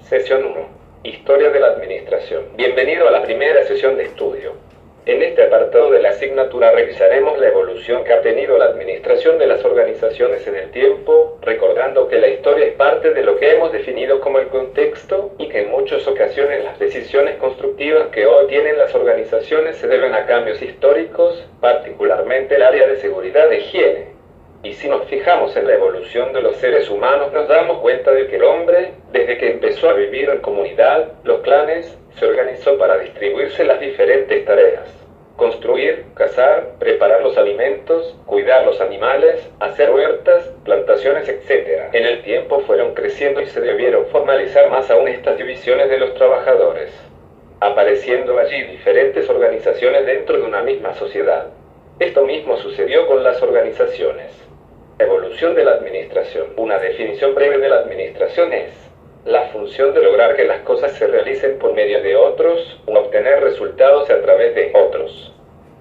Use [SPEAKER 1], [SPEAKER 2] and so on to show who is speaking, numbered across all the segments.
[SPEAKER 1] Sesión 1. Historia de la Administración. Bienvenido a la primera sesión de estudio. En este apartado de la asignatura revisaremos la evolución que ha tenido la administración de las organizaciones en el tiempo, recordando que la historia es parte de lo que hemos definido como el contexto y que en muchas ocasiones las decisiones constructivas que hoy tienen las organizaciones se deben a cambios históricos, particularmente el área de seguridad e higiene. Y si nos fijamos en la evolución de los seres humanos, nos damos cuenta de que el hombre, desde que empezó a vivir en comunidad, los clanes, se organizó para distribuirse las diferentes tareas. Construir, cazar, preparar los alimentos, cuidar los animales, hacer huertas, plantaciones, etc. En el tiempo fueron creciendo y se debieron formalizar más aún estas divisiones de los trabajadores, apareciendo allí diferentes organizaciones dentro de una misma sociedad. Esto mismo sucedió con las organizaciones. Evolución de la administración. Una definición breve de la administración es la función de lograr que las cosas se realicen por medio de otros o obtener resultados a través de otros.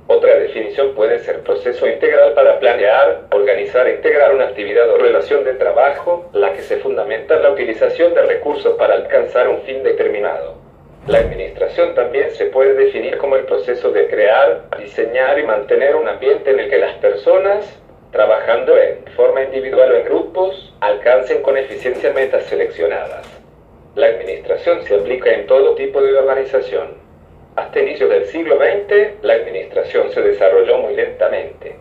[SPEAKER 1] Otra definición puede ser proceso integral para planear, organizar e integrar una actividad o relación de trabajo, la que se fundamenta en la utilización de recursos para alcanzar un fin determinado. La administración también se puede definir como el proceso de crear, diseñar y mantener un ambiente en el que las personas, trabajando en forma individual o en grupos, alcancen con eficiencia metas seleccionadas. La administración se aplica en todo tipo de organización. Hasta inicios del siglo XX, la administración se desarrolló muy lentamente.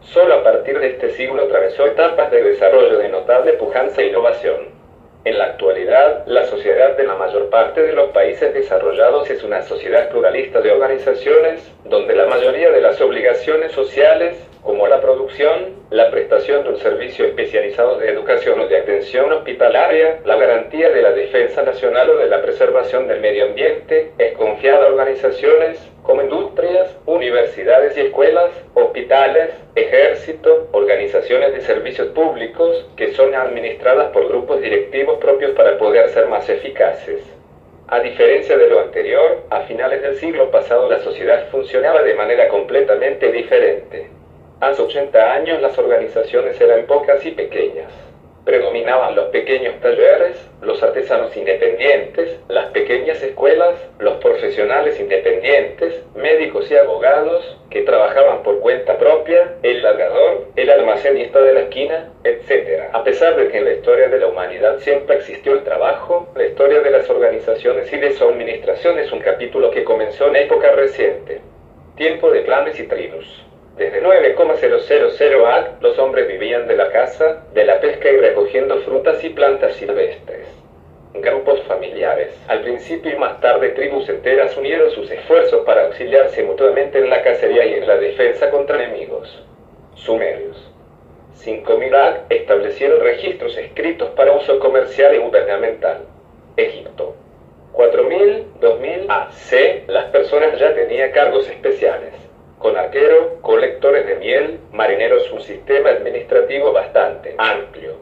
[SPEAKER 1] Solo a partir de este siglo atravesó etapas de desarrollo de notable pujanza e innovación. En la actualidad, la sociedad de la mayor parte de los países desarrollados es una sociedad pluralista de organizaciones, donde la mayoría de las obligaciones sociales, como la producción, la prestación de un servicio especializado de educación o de atención hospitalaria, la garantía de la defensa nacional o de la preservación del medio ambiente, es confiada a organizaciones como industrias, universidades y escuelas, hospitales, ejército, organizaciones de servicios públicos, que son administradas por grupos directivos propios para poder ser más eficaces. A diferencia de lo anterior, a finales del siglo pasado la sociedad funcionaba de manera completamente diferente. Hace 80 años las organizaciones eran pocas y pequeñas. Predominaban los pequeños talleres, los artesanos independientes, las pequeñas escuelas, los profesionales independientes, médicos y abogados que trabajaban por cuenta propia, el largador, el almacenista de la esquina, etc. A pesar de que en la historia de la humanidad siempre existió el trabajo, la historia de las organizaciones y de su administración es un capítulo que comenzó en época reciente. Tiempo de clanes y tribus. Desde 9,000 AD, los hombres vivían de la caza, de la pesca y recogiendo frutas y plantas silvestres. Grupos familiares. Al principio y más tarde tribus enteras unieron sus esfuerzos para auxiliarse mutuamente en la cacería y en la defensa contra enemigos. Sumerios. 5000 AD establecieron registros escritos para uso comercial y gubernamental. Egipto. 4000-2000 AC, las personas ya tenían cargos especiales. Con arquero, colectores de miel, marineros, un sistema administrativo bastante amplio.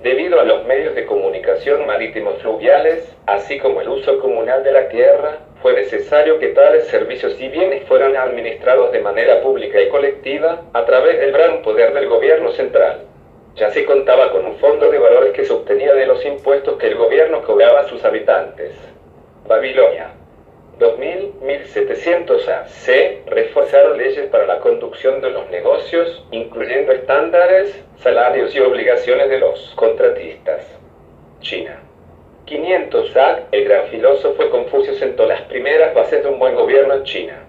[SPEAKER 1] Debido a los medios de comunicación marítimos fluviales, así como el uso comunal de la tierra, fue necesario que tales servicios y bienes fueran administrados de manera pública y colectiva a través del gran poder del gobierno central. Ya se contaba con un fondo de valores que se obtenía de los impuestos que el gobierno cobraba a sus habitantes. Babilonia. 2000-1700 AC reforzaron leyes para la conducción de los negocios, incluyendo estándares, salarios y obligaciones de los contratistas. China. 500 AC, el gran filósofo Confucio sentó las primeras bases de un buen gobierno en China.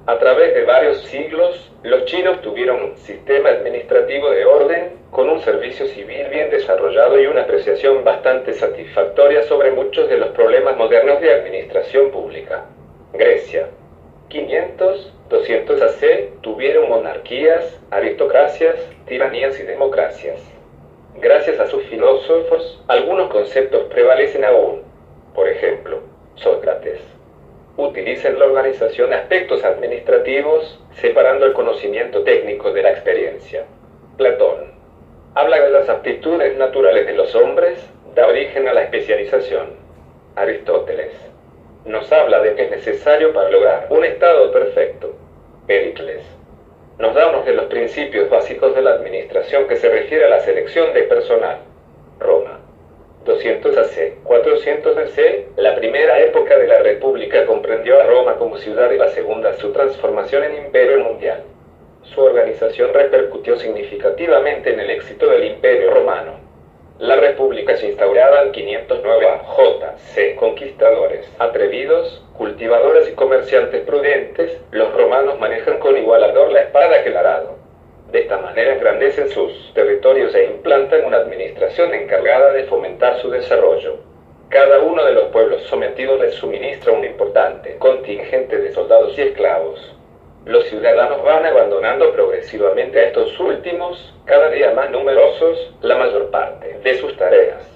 [SPEAKER 1] A través de varios siglos, los chinos tuvieron un sistema administrativo de orden, con un servicio civil bien desarrollado y una apreciación bastante satisfactoria sobre muchos de los problemas modernos de administración pública. Grecia. 500-200 AC tuvieron monarquías, aristocracias, tiranías y democracias. Gracias a sus filósofos, algunos conceptos prevalecen aún. Por ejemplo, Sócrates utiliza en la organización aspectos administrativos, separando el conocimiento técnico de la experiencia. Platón habla de las aptitudes naturales de los hombres, da origen a la especialización. Aristóteles nos habla de que es necesario para lograr un estado perfecto. Péricles nos da uno de los principios básicos de la administración que se refiere a la selección de personal. Roma. 400 AC. 400 AC, la primera época de la República comprendió a Roma como ciudad y la segunda su transformación en imperio mundial. Su organización repercutió significativamente en el éxito del Imperio Romano. La República se instauraba en 509 a.C. Conquistadores atrevidos, cultivadores y comerciantes prudentes, los romanos manejan con igual ardor la espada que el arado. De esta manera engrandecen sus territorios e implantan una administración encargada de fomentar su desarrollo. Cada uno de los pueblos sometidos les suministra un importante contingente de soldados y esclavos. Los ciudadanos van abandonando progresivamente a estos últimos, cada día más numerosos, la mayor parte de sus tareas.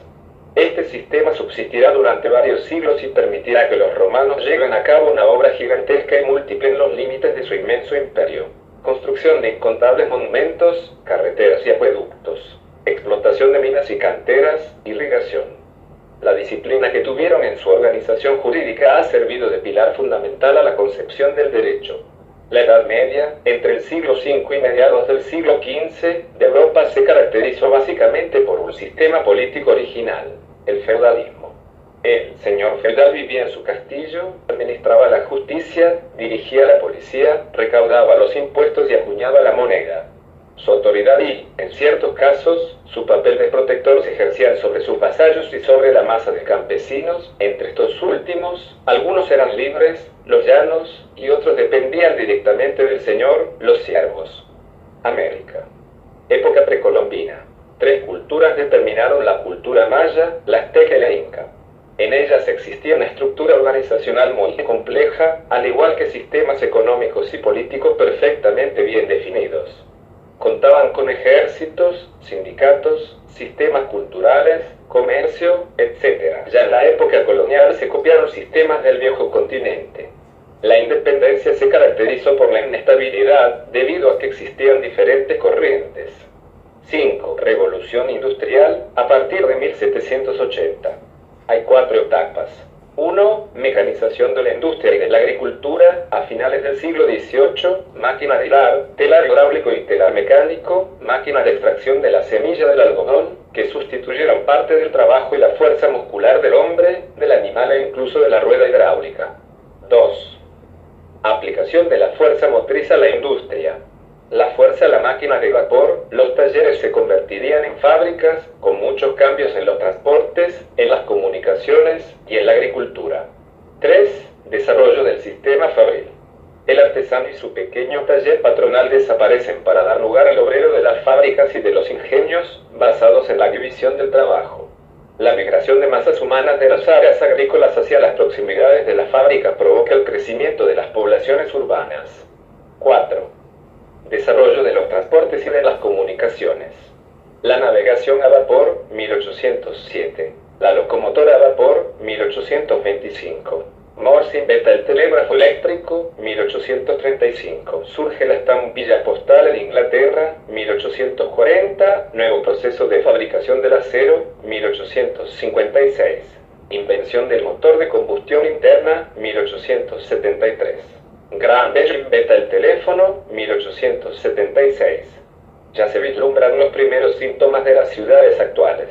[SPEAKER 1] Este sistema subsistirá durante varios siglos y permitirá que los romanos lleven a cabo una obra gigantesca y multipliquen los límites de su inmenso imperio. Construcción de incontables monumentos, carreteras y acueductos, explotación de minas y canteras, irrigación. La disciplina que tuvieron en su organización jurídica ha servido de pilar fundamental a la concepción del derecho. La Edad Media, entre el siglo V y mediados del siglo XV, de Europa se caracterizó básicamente por un sistema político original, el feudalismo. El señor feudal vivía en su castillo, administraba la justicia, dirigía la policía, recaudaba los impuestos y acuñaba la moneda. Su autoridad y, en ciertos casos, su papel de protector se ejercían sobre sus vasallos y sobre la masa de campesinos. Entre estos últimos, algunos eran libres, los llanos, y otros dependían directamente del señor, los siervos. América. Época precolombina. Tres culturas determinaron la cultura maya, la azteca y la inca. En ellas existía una estructura organizacional muy compleja, al igual que sistemas económicos y políticos perfectamente bien definidos. Contaban con ejércitos, sindicatos, sistemas culturales, comercio, etc. Ya en la época colonial se copiaron sistemas del viejo continente. La independencia se caracterizó por la inestabilidad debido a que existían diferentes corrientes. 5. Revolución industrial a partir de 1780. Hay 4 etapas. 1. Mecanización de la industria y de la agricultura a finales del siglo XVIII, máquina de hilar, telar hidráulico y telar mecánico, máquinas de extracción de la semilla del algodón, que sustituyeron parte del trabajo y la fuerza muscular del hombre, del animal e incluso de la rueda hidráulica. 2. Aplicación de la fuerza motriz a la industria. La fuerza a la máquina de vapor, los talleres se convertirían en fábricas, con muchos cambios en los transportes, en las comunicaciones y en la agricultura. 3. Desarrollo del sistema fabril. El artesano y su pequeño taller patronal desaparecen para dar lugar al obrero de las fábricas y de los ingenios, basados en la división del trabajo. La migración de masas humanas de las áreas agrícolas hacia las proximidades de las fábricas provoca el crecimiento de las poblaciones urbanas. 4. Desarrollo de los transportes y de las comunicaciones. La navegación a vapor, 1807. La locomotora a vapor, 1825. Morse inventa el telégrafo eléctrico, 1835. Surge la estampilla postal en Inglaterra, 1840. Nuevo proceso de fabricación del acero, 1856. Invención del motor de combustión interna, 1873. Graham Bell inventa el teléfono, 1876. Ya se vislumbran los primeros síntomas de las ciudades actuales.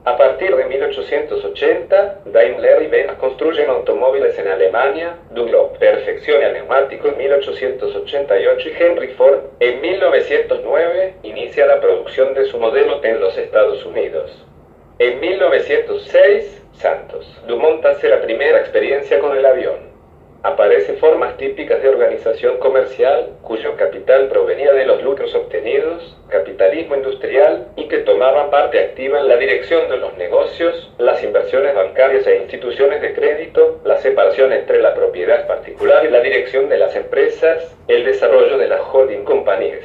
[SPEAKER 1] A partir de 1880, Daimler y Benz construyen automóviles en Alemania, Dunlop perfecciona el neumático en 1888 y Henry Ford, en 1909, inicia la producción de su modelo T en los Estados Unidos. En 1906, Santos Dumont hace la primera experiencia con el avión. Aparecen formas típicas de organización comercial, cuyo capital provenía de los lucros obtenidos, capitalismo industrial, y que tomaban parte activa en la dirección de los negocios, las inversiones bancarias e instituciones de crédito, la separación entre la propiedad particular y la dirección de las empresas, el desarrollo de las holding companies.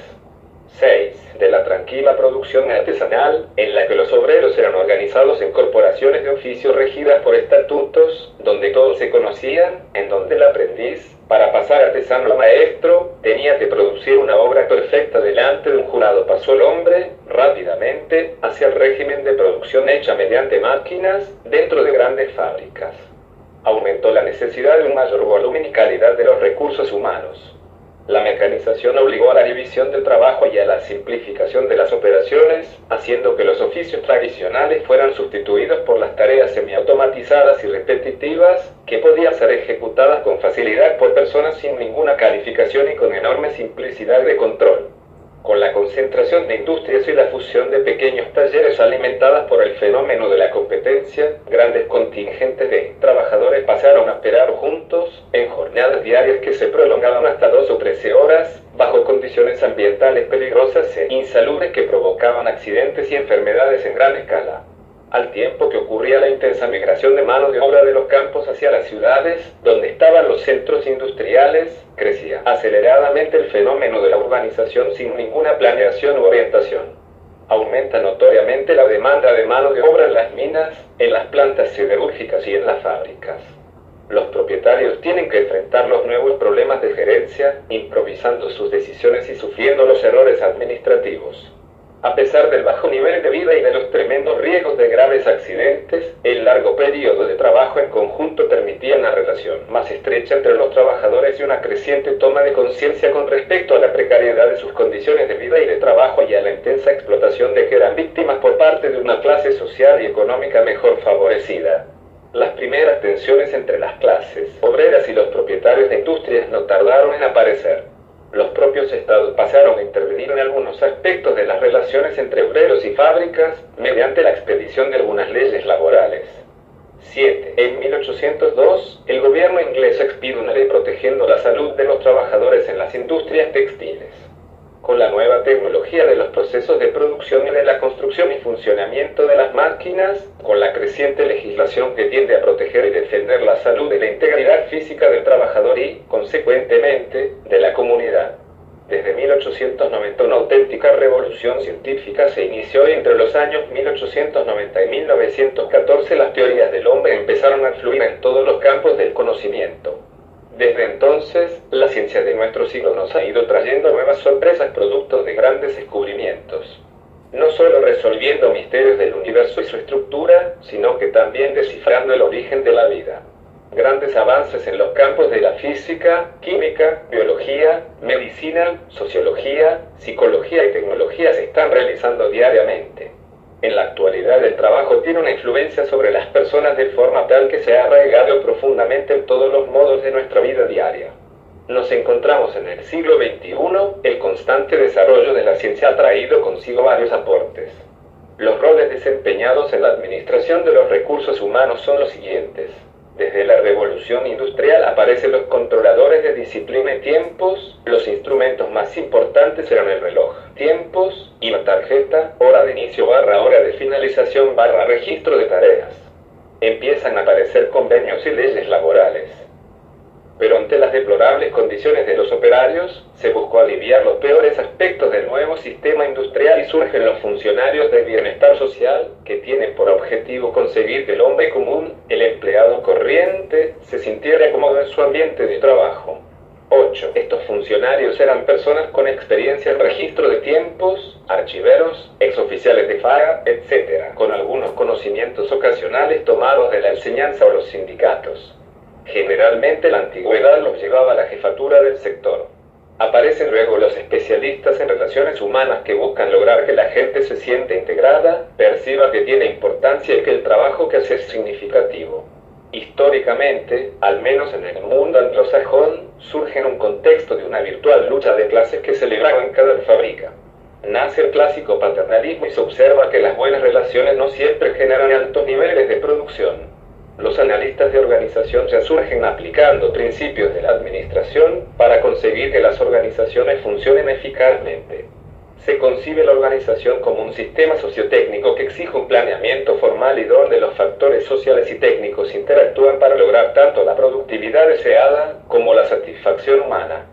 [SPEAKER 1] 6. De la tranquila producción artesanal, en la que los obreros eran organizados en corporaciones de oficio regidas por estatutos, donde todos se conocían, en donde el aprendiz, para pasar artesano a maestro, tenía que producir una obra perfecta delante de un jurado. Pasó el hombre, rápidamente, hacia el régimen de producción hecha mediante máquinas, dentro de grandes fábricas. Aumentó la necesidad de un mayor volumen y calidad de los recursos humanos. La mecanización obligó a la división del trabajo y a la simplificación de las operaciones, haciendo que los oficios tradicionales fueran sustituidos por las tareas semiautomatizadas y repetitivas, que podían ser ejecutadas con facilidad por personas sin ninguna calificación y con enorme simplicidad de control. Con la concentración de industrias y la fusión de pequeños talleres alimentadas por el fenómeno de la competencia, grandes contingentes de trabajadores pasaron a operar juntos, en jornadas diarias que se prolongaban hasta 12 o 13 horas, bajo condiciones ambientales peligrosas e insalubres que provocaban accidentes y enfermedades en gran escala. Al tiempo que ocurría la intensa migración de mano de obra de los campos hacia las ciudades, donde estaban los centros industriales, crecía aceleradamente el fenómeno de la urbanización sin ninguna planeación u orientación. Aumenta notoriamente la demanda de mano de obra en las minas, en las plantas siderúrgicas y en las fábricas. Los propietarios tienen que enfrentar los nuevos problemas de gerencia, improvisando sus decisiones y sufriendo los errores administrativos. A pesar del bajo nivel de vida y de los tremendos riesgos de graves accidentes, el largo periodo de trabajo en conjunto permitía una relación más estrecha entre los trabajadores y una creciente toma de conciencia con respecto a la precariedad de sus condiciones de vida y de trabajo y a la intensa explotación de que eran víctimas por parte de una clase social y económica mejor favorecida. Las primeras tensiones entre las clases obreras y los propietarios de industrias no tardaron en aparecer. Los propios estados pasaron a intervenir en algunos aspectos de las relaciones entre obreros y fábricas mediante la expedición de algunas leyes laborales. 7. En 1802, el gobierno inglés expide una ley protegiendo la salud de los trabajadores en las industrias textiles. Con la nueva tecnología de los procesos de producción y de la construcción y funcionamiento de las máquinas, con la creciente legislación que tiende a proteger y defender la salud y la integridad física del trabajador y, consecuentemente, de la comunidad. Desde 1890 una auténtica revolución científica se inició y entre los años 1890 y 1914 las teorías del hombre empezaron a fluir en todos los campos del conocimiento. Desde entonces, la ciencia de nuestro siglo nos ha ido trayendo nuevas sorpresas producto de grandes descubrimientos. No solo resolviendo misterios del universo y su estructura, sino que también descifrando el origen de la vida. Grandes avances en los campos de la física, química, biología, medicina, sociología, psicología y tecnología se están realizando diariamente. En la actualidad el trabajo tiene una influencia sobre las personas de forma tal que se ha arraigado profundamente en todos los modos de nuestra vida diaria. Nos encontramos en el siglo XXI, el constante desarrollo de la ciencia ha traído consigo varios aportes. Los roles desempeñados en la administración de los recursos humanos son los siguientes. Desde la revolución industrial aparecen los controladores de disciplina y tiempos, los instrumentos más importantes eran el reloj, tiempos y la tarjeta, hora de inicio barra hora de finalización barra registro de tareas. Empiezan a aparecer convenios y leyes laborales. Pero ante las deplorables condiciones de los operarios, se buscó aliviar los peores aspectos del nuevo sistema industrial y surgen los funcionarios del bienestar social, que tienen por objetivo conseguir que el hombre común, el empleado corriente, se sintiera cómodo en su ambiente de trabajo. 8. Estos funcionarios eran personas con experiencia en registro de tiempos, archiveros, exoficiales de FAA, etc., con algunos conocimientos ocasionales tomados de la enseñanza o los sindicatos. Generalmente la antigüedad los llevaba a la jefatura del sector. Aparecen luego los especialistas en relaciones humanas que buscan lograr que la gente se sienta integrada, perciba que tiene importancia y que el trabajo que hace es significativo. Históricamente, al menos en el mundo anglosajón, surge en un contexto de una virtual lucha de clases que se libraba en cada fábrica. Nace el clásico paternalismo y se observa que las buenas relaciones no siempre generan altos niveles de producción. Los analistas de organización ya surgen aplicando principios de la administración para conseguir que las organizaciones funcionen eficazmente. Se concibe la organización como un sistema sociotécnico que exige un planeamiento formal y donde los factores sociales y técnicos interactúan para lograr tanto la productividad deseada como la satisfacción humana.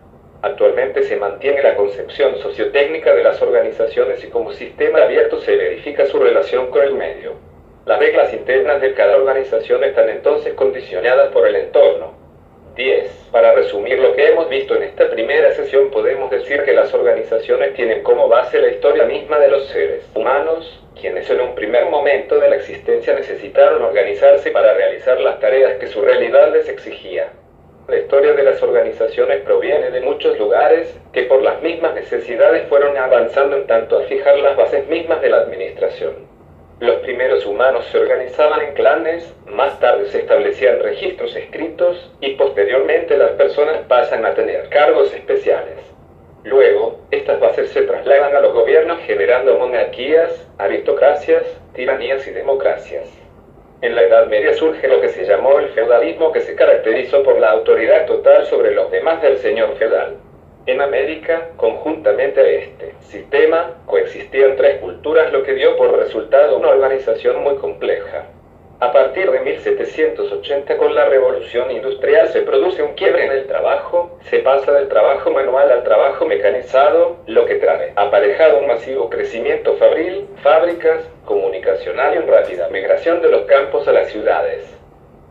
[SPEAKER 1] Actualmente se mantiene la concepción sociotécnica de las organizaciones y como sistema abierto se verifica su relación con el medio. Las reglas internas de cada organización están entonces condicionadas por el entorno. 10. Para resumir lo que hemos visto en esta primera sesión podemos decir que las organizaciones tienen como base la historia misma de los seres humanos, quienes en un primer momento de la existencia necesitaron organizarse para realizar las tareas que su realidad les exigía. La historia de las organizaciones proviene de muchos lugares que por las mismas necesidades fueron avanzando en tanto a fijar las bases mismas de la administración. Los primeros humanos se organizaban en clanes, más tarde se establecían registros escritos y posteriormente las personas pasan a tener cargos especiales. Luego, estas bases se trasladan a los gobiernos generando monarquías, aristocracias, tiranías y democracias. En la Edad Media surge lo que se llamó el feudalismo, que se caracterizó por la autoridad total sobre los demás del señor feudal. En América, conjuntamente a este sistema, coexistían tres culturas, lo que dio por resultado una organización muy compleja. A partir de 1780, con la Revolución Industrial, se produce un quiebre en el trabajo, se pasa del trabajo manual al trabajo mecanizado, lo que trae aparejado un masivo crecimiento fabril, fábricas, comunicacional y una rápida migración de los campos a las ciudades.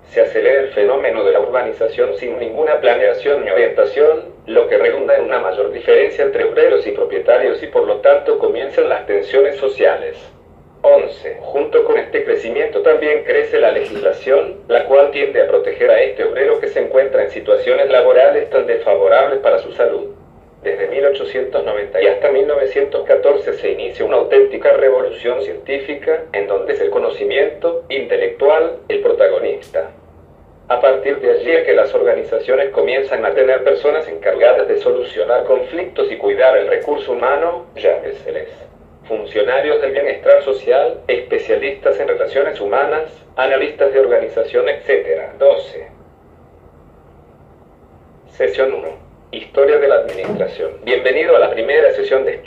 [SPEAKER 1] Se acelera el fenómeno de la urbanización sin ninguna planeación ni orientación, lo que redunda en una mayor diferencia entre obreros y propietarios y por lo tanto comienzan las tensiones sociales. 11. Junto con este crecimiento también crece la legislación, la cual tiende a proteger a este obrero que se encuentra en situaciones laborales tan desfavorables para su salud. Desde 1890 y hasta 1914 se inicia una auténtica revolución científica, en donde es el conocimiento intelectual el protagonista. A partir de allí es que las organizaciones comienzan a tener personas encargadas de solucionar conflictos y cuidar el recurso humano, llámeseles funcionarios del bienestar social, especialistas en relaciones humanas, analistas de organización, etc. 12. Sesión 1. Historia de la administración. Bienvenido a la primera sesión de estudio.